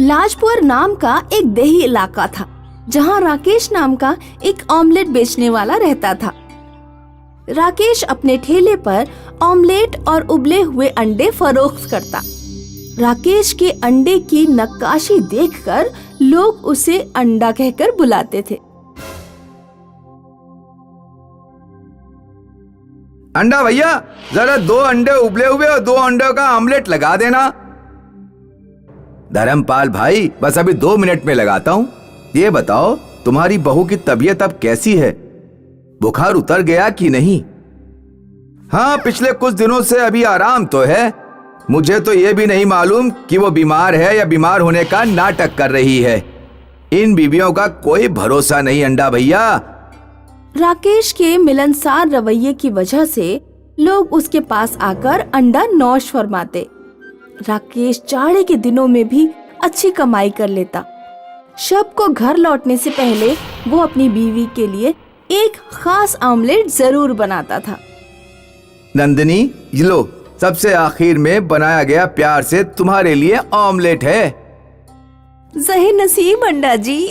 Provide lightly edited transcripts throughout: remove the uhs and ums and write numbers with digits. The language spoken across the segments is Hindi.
लाजपुर नाम का एक देही इलाका था जहाँ राकेश नाम का एक ऑमलेट बेचने वाला रहता था। राकेश अपने ठेले पर ऑमलेट और उबले हुए अंडे फरोख्त करता। राकेश के अंडे की नक्काशी देखकर लोग उसे अंडा कहकर बुलाते थे। अंडा भैया, जरा 2 अंडे उबले हुए और 2 अंडों का ऑमलेट लगा देना। धर्मपाल भाई, बस अभी 2 मिनट में लगाता हूँ। ये बताओ, तुम्हारी बहू की तबीयत अब कैसी है? बुखार उतर गया कि नहीं? हाँ, पिछले कुछ दिनों से अभी आराम तो है। मुझे तो ये भी नहीं मालूम कि वो बीमार है या बीमार होने का नाटक कर रही है। इन बीवियों का कोई भरोसा नहीं अंडा भैया। राकेश के मिलनसार रवैये की वजह से लोग उसके पास आकर अंडा नौश फरमाते। राकेश जाड़े के दिनों में भी अच्छी कमाई कर लेता। शब को घर लौटने से पहले वो अपनी बीवी के लिए एक खास ऑमलेट जरूर बनाता था। नंदिनी, ये लो, सबसे आखिर में बनाया गया प्यार से तुम्हारे लिए ऑमलेट है। ज़ही नसीब अंडा जी।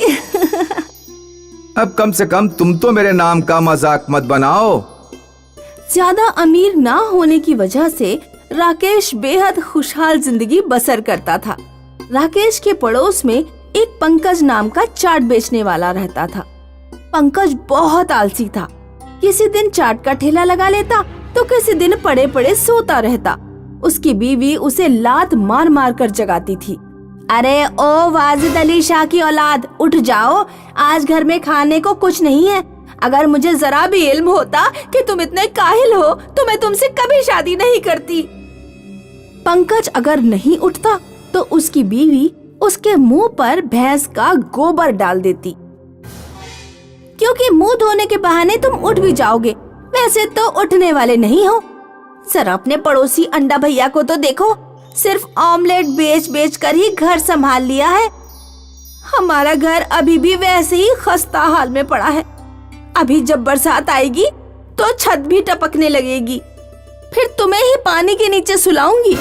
अब कम से कम तुम तो मेरे नाम का मजाक मत बनाओ। ज्यादा अमीर ना होने की वजह से राकेश बेहद खुशहाल जिंदगी बसर करता था। राकेश के पड़ोस में एक पंकज नाम का चाट बेचने वाला रहता था। पंकज बहुत आलसी था। किसी दिन चाट का ठेला लगा लेता तो किसी दिन पड़े पड़े सोता रहता। उसकी बीवी उसे लात मार मार कर जगाती थी। अरे ओ वाजिद अली शाह की औलाद, उठ जाओ, आज घर में खाने को कुछ नहीं है। अगर मुझे जरा भी इल्म होता कि तुम इतने काहिल हो तो मैं तुमसे कभी शादी नहीं करती। पंकज अगर नहीं उठता तो उसकी बीवी उसके मुंह पर भैंस का गोबर डाल देती, क्योंकि मुंह धोने के बहाने तुम उठ भी जाओगे, वैसे तो उठने वाले नहीं हो। जरा अपने पड़ोसी अंडा भैया को तो देखो, सिर्फ ऑमलेट बेच बेच कर ही घर संभाल लिया है। हमारा घर अभी भी वैसे ही खस्ता हाल में पड़ा है। अभी जब बरसात आएगी तो छत भी टपकने लगेगी, फिर तुम्हें ही पानी के नीचे सुलाऊंगी।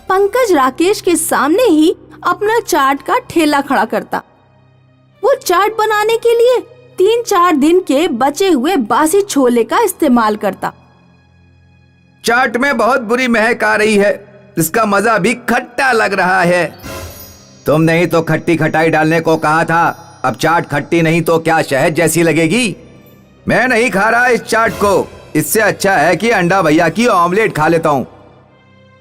पंकज राकेश के सामने ही अपना चाट का ठेला खड़ा करता। वो चाट बनाने के लिए 3-4 दिन के बचे हुए बासी छोले का इस्तेमाल करता। चाट में बहुत बुरी महक आ रही है, इसका मजा भी खट्टा लग रहा है। तुमने ही तो खट्टी खटाई डालने को कहा था। अब चाट खट्टी नहीं तो क्या शहद जैसी लगेगी? मैं नहीं खा रहा इस चाट को। इससे अच्छा है कि अंडा भैया की ऑमलेट खा लेता हूँ।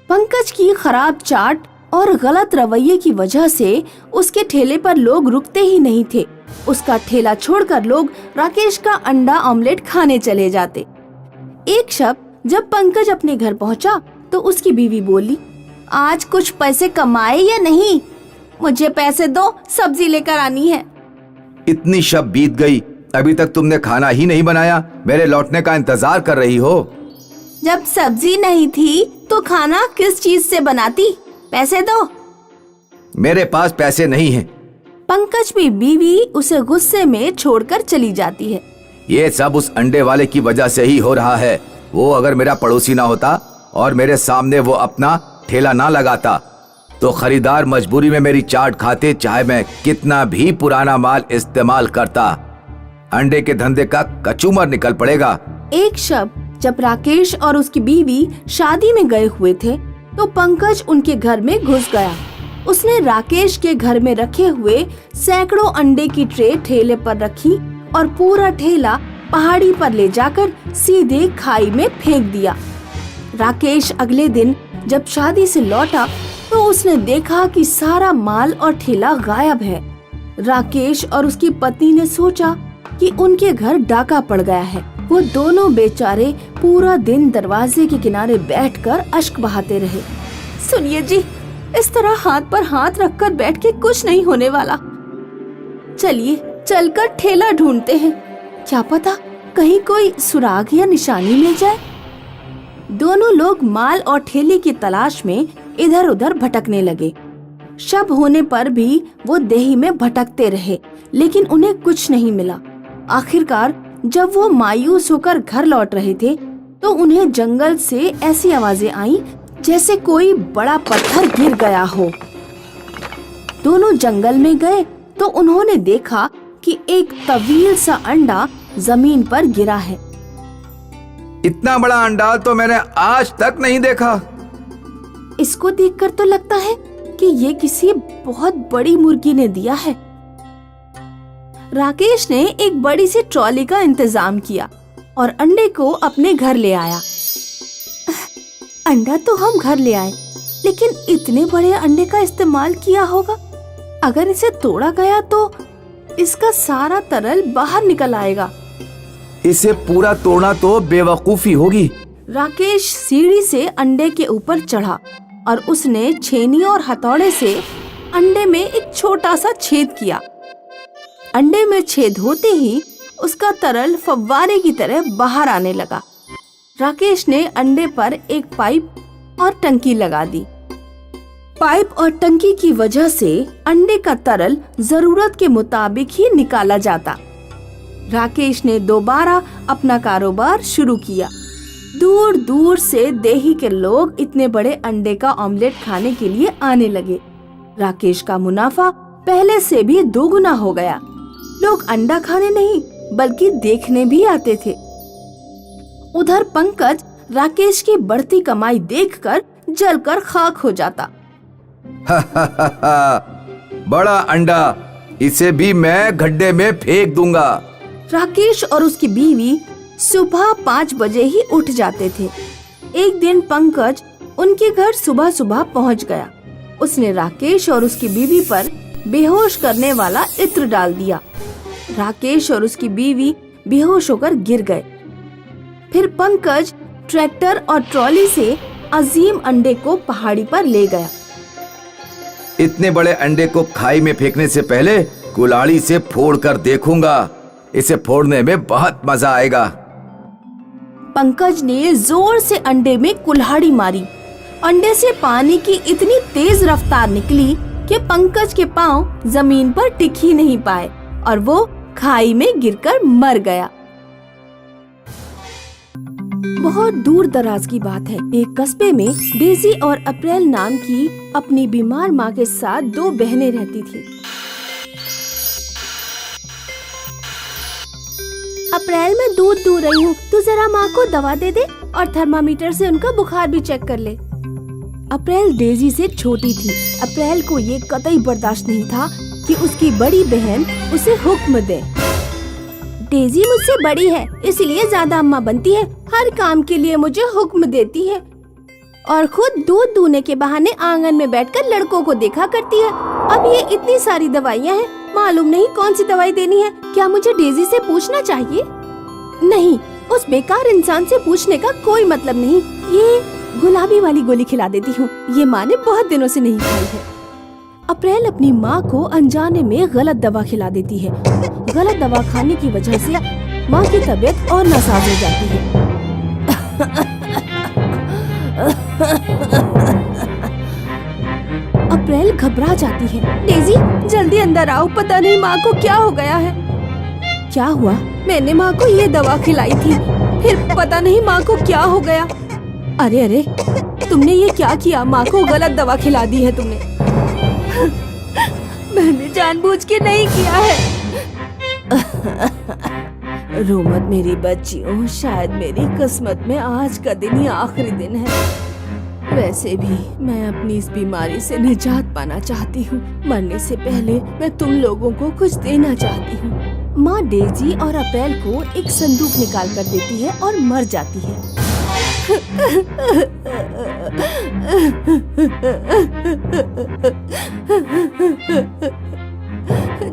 पंकज की खराब चाट और गलत रवैये की वजह से उसके ठेले पर लोग रुकते ही नहीं थे। उसका ठेला छोड़कर लोग राकेश का अंडा ऑमलेट खाने चले जाते। एक शब जब पंकज अपने घर पहुंचा तो उसकी बीवी बोली, आज कुछ पैसे कमाए या नहीं? मुझे पैसे दो, सब्जी लेकर आनी है। इतनी शब बीत गई, अभी तक तुमने खाना ही नहीं बनाया। मेरे लौटने का इंतजार कर रही हो? जब सब्जी नहीं थी तो खाना किस चीज से बनाती? पैसे दो। मेरे पास पैसे नहीं हैं। पंकज की बीवी उसे गुस्से में छोड़कर चली जाती है। ये सब उस अंडे वाले की वजह से ही हो रहा है। वो अगर मेरा पड़ोसी ना होता और मेरे सामने वो अपना ठेला ना लगाता तो खरीदार मजबूरी में मेरी चाट खाते, चाहे मैं कितना भी पुराना माल इस्तेमाल करता। अंडे के धंधे का कचूमर निकल पड़ेगा। एक शब जब राकेश और उसकी बीवी शादी में गए हुए थे तो पंकज उनके घर में घुस गया। उसने राकेश के घर में रखे हुए सैकड़ों अंडे की ट्रे ठेले पर रखी और पूरा ठेला पहाड़ी पर ले जाकर सीधे खाई में फेंक दिया। राकेश अगले दिन जब शादी से लौटा तो उसने देखा कि सारा माल और ठेला गायब है। राकेश और उसकी पत्नी ने सोचा कि उनके घर डाका पड़ गया है। वो दोनों बेचारे पूरा दिन दरवाजे के किनारे बैठकर अश्क बहाते रहे। सुनिए जी, इस तरह हाथ पर हाथ रखकर बैठ के कुछ नहीं होने वाला। चलिए चलकर ठेला ढूंढते हैं, क्या पता कहीं कोई सुराग या निशानी मिल जाए। दोनों लोग माल और ठेले की तलाश में इधर उधर भटकने लगे। शब होने पर भी वो देही में भटकते रहे, लेकिन उन्हें कुछ नहीं मिला। आखिरकार जब वो मायूस होकर घर लौट रहे थे तो उन्हें जंगल से ऐसी आवाजें आईं जैसे कोई बड़ा पत्थर गिर गया हो। दोनों जंगल में गए तो उन्होंने देखा कि एक तवील सा अंडा जमीन पर गिरा है। इतना बड़ा अंडा तो मैंने आज तक नहीं देखा। इसको देखकर तो लगता है कि ये किसी बहुत बड़ी मुर्गी ने दिया है। राकेश ने एक बड़ी सी ट्रॉली का इंतजाम किया और अंडे को अपने घर ले आया। अंडा तो हम घर ले आए, लेकिन इतने बड़े अंडे का इस्तेमाल किया होगा। अगर इसे तोड़ा गया तो इसका सारा तरल बाहर निकल आएगा। इसे पूरा तोड़ना तो बेवकूफी होगी। राकेश सीढ़ी से अंडे के ऊपर चढ़ा और उसने छेनी और हथौड़े से अंडे में एक छोटा सा छेद किया। अंडे में छेद होते ही उसका तरल फव्वारे की तरह बाहर आने लगा। राकेश ने अंडे पर एक पाइप और टंकी लगा दी। पाइप और टंकी की वजह से अंडे का तरल जरूरत के मुताबिक ही निकाला जाता। राकेश ने दोबारा अपना कारोबार शुरू किया। दूर दूर से देही के लोग इतने बड़े अंडे का ऑमलेट खाने के लिए आने लगे। राकेश का मुनाफा पहले से भी दोगुना हो गया। लोग अंडा खाने नहीं बल्कि देखने भी आते थे। उधर पंकज राकेश की बढ़ती कमाई देखकर जलकर खाक हो जाता। बड़ा अंडा, इसे भी मैं गड्ढे में फेंक दूंगा। राकेश और उसकी बीवी सुबह 5 बजे ही उठ जाते थे। एक दिन पंकज उनके घर सुबह सुबह पहुंच गया। उसने राकेश और उसकी बीवी पर बेहोश करने वाला इत्र डाल दिया। राकेश और उसकी बीवी बेहोश होकर गिर गए। फिर पंकज ट्रैक्टर और ट्रॉली से अजीम अंडे को पहाड़ी पर ले गया। इतने बड़े अंडे को खाई में फेंकने से पहले कुल्हाड़ी से फोड़ कर देखूंगा। इसे फोड़ने में बहुत मजा आएगा। पंकज ने जोर से अंडे में कुल्हाड़ी मारी। अंडे से पानी की इतनी तेज रफ्तार निकली कि पंकज के पांव जमीन पर टिक ही नहीं पाए और वो खाई में गिरकर मर गया। बहुत दूर दराज की बात है। एक कस्बे में डेजी और अप्रैल नाम की अपनी बीमार माँ के साथ 2 बहनें रहती थी। अप्रैल, मैं दूध दूह रही हूँ, तू जरा माँ को दवा दे दे और थर्मामीटर से उनका बुखार भी चेक कर ले। अप्रैल डेजी से छोटी थी। अप्रैल को ये कतई बर्दाश्त नहीं था कि उसकी बड़ी बहन उसे हुक्म दे। डेजी मुझसे बड़ी है, इसलिए ज्यादा अम्मा बनती है। हर काम के लिए मुझे हुक्म देती है और खुद दूध दूहने के बहाने आंगन में बैठकर लड़कों को देखा करती है। अब ये इतनी सारी दवाइयाँ हैं, मालूम नहीं कौन सी दवाई देनी है। क्या मुझे डेजी से पूछना चाहिए? नहीं, उस बेकार इंसान से पूछने का कोई मतलब नहीं। ये गुलाबी वाली गोली खिला देती हूँ, ये माँ ने बहुत दिनों से नहीं खाई है। अप्रैल अपनी माँ को अनजाने में गलत दवा खिला देती है। गलत दवा खाने की वजह से माँ की तबीयत और नासाज हो जाती है। अप्रैल घबरा जाती है। डेजी जल्दी अंदर आओ, पता नहीं माँ को क्या हो गया है। क्या हुआ? मैंने माँ को ये दवा खिलाई थी, फिर पता नहीं माँ को क्या हो गया। अरे अरे, तुमने ये क्या किया? माँ को गलत दवा खिला दी है तुमने। मैंने जानबूझ के नहीं किया है। रो मत मेरी बच्चियों, शायद मेरी किस्मत में आज का दिन ही आखिरी दिन है। वैसे भी मैं अपनी इस बीमारी से निजात पाना चाहती हूँ। मरने से पहले मैं तुम लोगों को कुछ देना चाहती हूँ। माँ डेजी और अप्रैल को एक संदूक निकाल कर देती है और मर जाती है।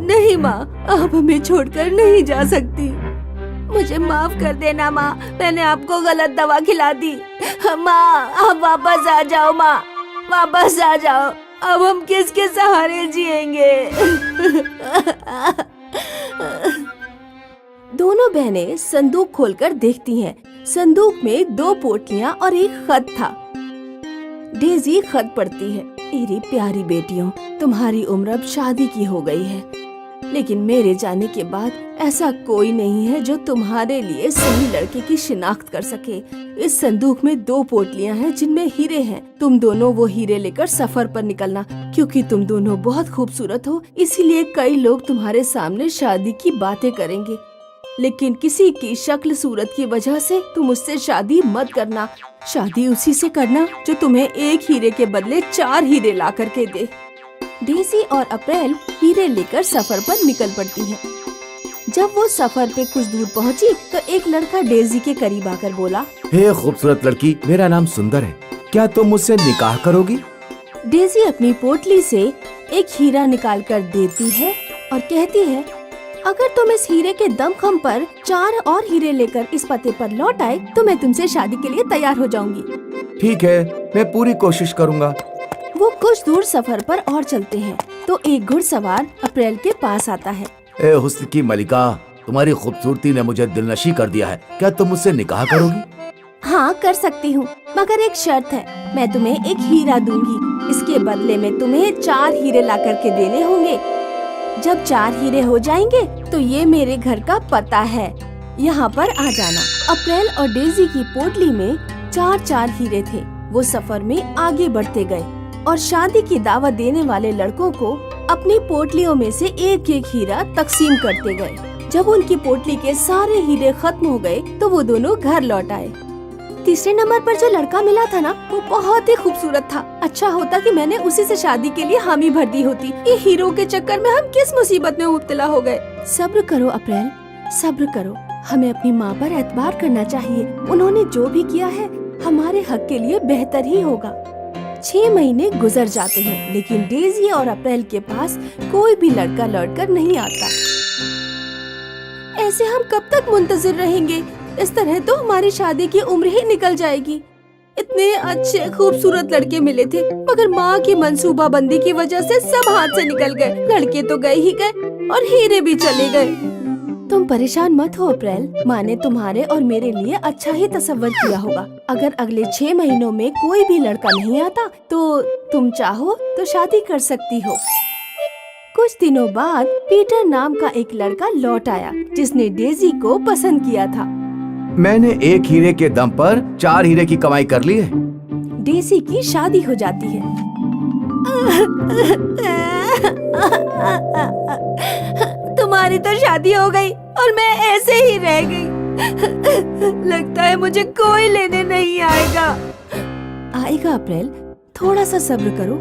नहीं माँ, आप हमें छोड़कर नहीं जा सकती। मुझे माफ कर देना माँ, मैंने आपको गलत दवा खिला दी। माँ, आप वापस आ जाओ। माँ, वापस आ जाओ। अब हम किसके सहारे जिएंगे? दोनों बहनें संदूक खोलकर देखती हैं। संदूक में 2 पोटलियां और एक खत था। डेजी खत पढ़ती है। मेरी प्यारी बेटियों, तुम्हारी उम्र अब शादी की हो गई है। लेकिन मेरे जाने के बाद ऐसा कोई नहीं है जो तुम्हारे लिए सही लड़के की शिनाख्त कर सके। इस संदूक में 2 पोटलियां हैं जिनमें हीरे हैं। तुम दोनों वो हीरे लेकर सफर पर निकलना, क्योंकि तुम दोनों बहुत खूबसूरत हो, इसीलिए कई लोग तुम्हारे सामने शादी की बातें करेंगे। लेकिन किसी की शक्ल सूरत की वजह से तुम उससे शादी मत करना। शादी उसी से करना जो तुम्हें 1 हीरे के बदले 4 हीरे ला करके दे। डेजी और अप्रैल हीरे लेकर सफर पर निकल पड़ती हैं। जब वो सफर पे कुछ दूर पहुंची तो एक लड़का डेजी के करीब आकर बोला, हे खूबसूरत लड़की, मेरा नाम सुंदर है, क्या तुम मुझसे निकाह करोगी? डेजी अपनी पोटली से एक हीरा निकाल कर देती है और कहती है, अगर तुम इस हीरे के दमखम पर 4 और हीरे लेकर इस पते पर लौट आए तो मैं तुमसे शादी के लिए तैयार हो जाऊंगी। ठीक है, मैं पूरी कोशिश करूँगा। वो कुछ दूर सफर पर और चलते हैं तो एक घुड़सवार अप्रैल के पास आता है। ए हुस्न की मलिका, तुम्हारी खूबसूरती ने मुझे दिलनशी कर दिया है, क्या तुम मुझसे निकाह करोगी? हाँ, कर सकती हूँ, मगर एक शर्त है, मैं तुम्हें एक हीरा दूंगी। इसके बदले में तुम्हें 4 हीरे ला करके देने होंगे। जब 4 हीरे हो जाएंगे तो ये मेरे घर का पता है, यहाँ पर आ जाना। अप्रैल और डेजी की पोटली में 4 हीरे थे। वो सफर में आगे बढ़ते गए और शादी की दावत देने वाले लड़कों को अपनी पोटलियों में से एक हीरा तकसीम करते गए। जब उनकी पोटली के सारे हीरे खत्म हो गए तो वो दोनों घर लौट आए। तीसरे नंबर पर जो लड़का मिला था ना, वो बहुत ही खूबसूरत था। अच्छा होता कि मैंने उसी से शादी के लिए हामी भर दी होती। ये हीरो के चक्कर में हम किस मुसीबत में मुब्तला हो गए। सब्र करो अप्रैल, सब्र करो। हमें अपनी माँ पर एतबार करना चाहिए। उन्होंने जो भी किया है हमारे हक के लिए बेहतर ही होगा। 6 महीने गुजर जाते हैं, लेकिन डेजी और अप्रैल के पास कोई भी लड़का लौटकर नहीं आता। ऐसे हम कब तक मुंतजिर रहेंगे? इस तरह तो हमारी शादी की उम्र ही निकल जाएगी। इतने अच्छे खूबसूरत लड़के मिले थे, मगर माँ की मंसूबाबंदी की वजह से सब हाथ से निकल गए। लड़के तो गए ही गए और हीरे भी चले गए। तुम परेशान मत हो अप्रैल, माँ ने तुम्हारे और मेरे लिए अच्छा ही तसव्वुर किया होगा। अगर अगले 6 महीनों में कोई भी लड़का नहीं आता तो तुम चाहो तो शादी कर सकती हो। कुछ दिनों बाद पीटर नाम का एक लड़का लौट आया जिसने डेजी को पसंद किया था। मैंने 1 हीरे के दम पर 4 हीरे की कमाई कर ली है। डेजी की शादी हो जाती है। तुम्हारी तो शादी हो गई और मैं ऐसे ही रह गई। लगता है मुझे कोई लेने नहीं आएगा। आएगा अप्रैल, थोड़ा सा सब्र करो।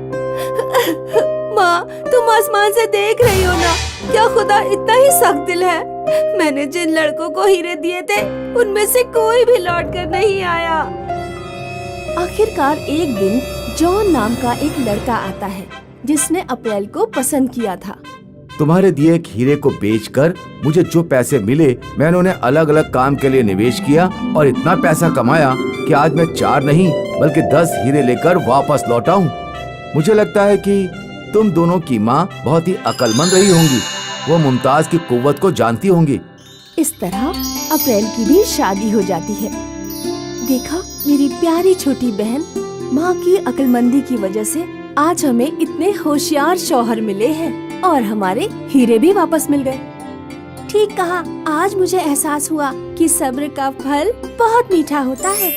माँ, तुम आसमान से देख रही हो ना, क्या खुदा इतना ही सख्त दिल है? मैंने जिन लड़कों को हीरे दिए थे उनमें से कोई भी लौट कर नहीं आया। आखिरकार एक दिन जॉन नाम का एक लड़का आता है जिसने अप्रैल को पसंद किया था। तुम्हारे दिए एक हीरे को बेचकर मुझे जो पैसे मिले मैंने उन्हें अलग अलग काम के लिए निवेश किया और इतना पैसा कमाया कि आज मैं 4 नहीं बल्कि 10 हीरे लेकर वापस लौटा हूँ। मुझे लगता है कि तुम दोनों की माँ बहुत ही अक्लमंद रही होंगी, वो मुमताज की कुव्वत को जानती होंगी। इस तरह अप्रैल की भी शादी हो जाती है। देखा मेरी प्यारी छोटी बहन, माँ की अक्लमंदी की वजह से आज हमें इतने होशियार शौहर मिले हैं और हमारे हीरे भी वापस मिल गए। ठीक कहा, आज मुझे एहसास हुआ कि सब्र का फल बहुत मीठा होता है।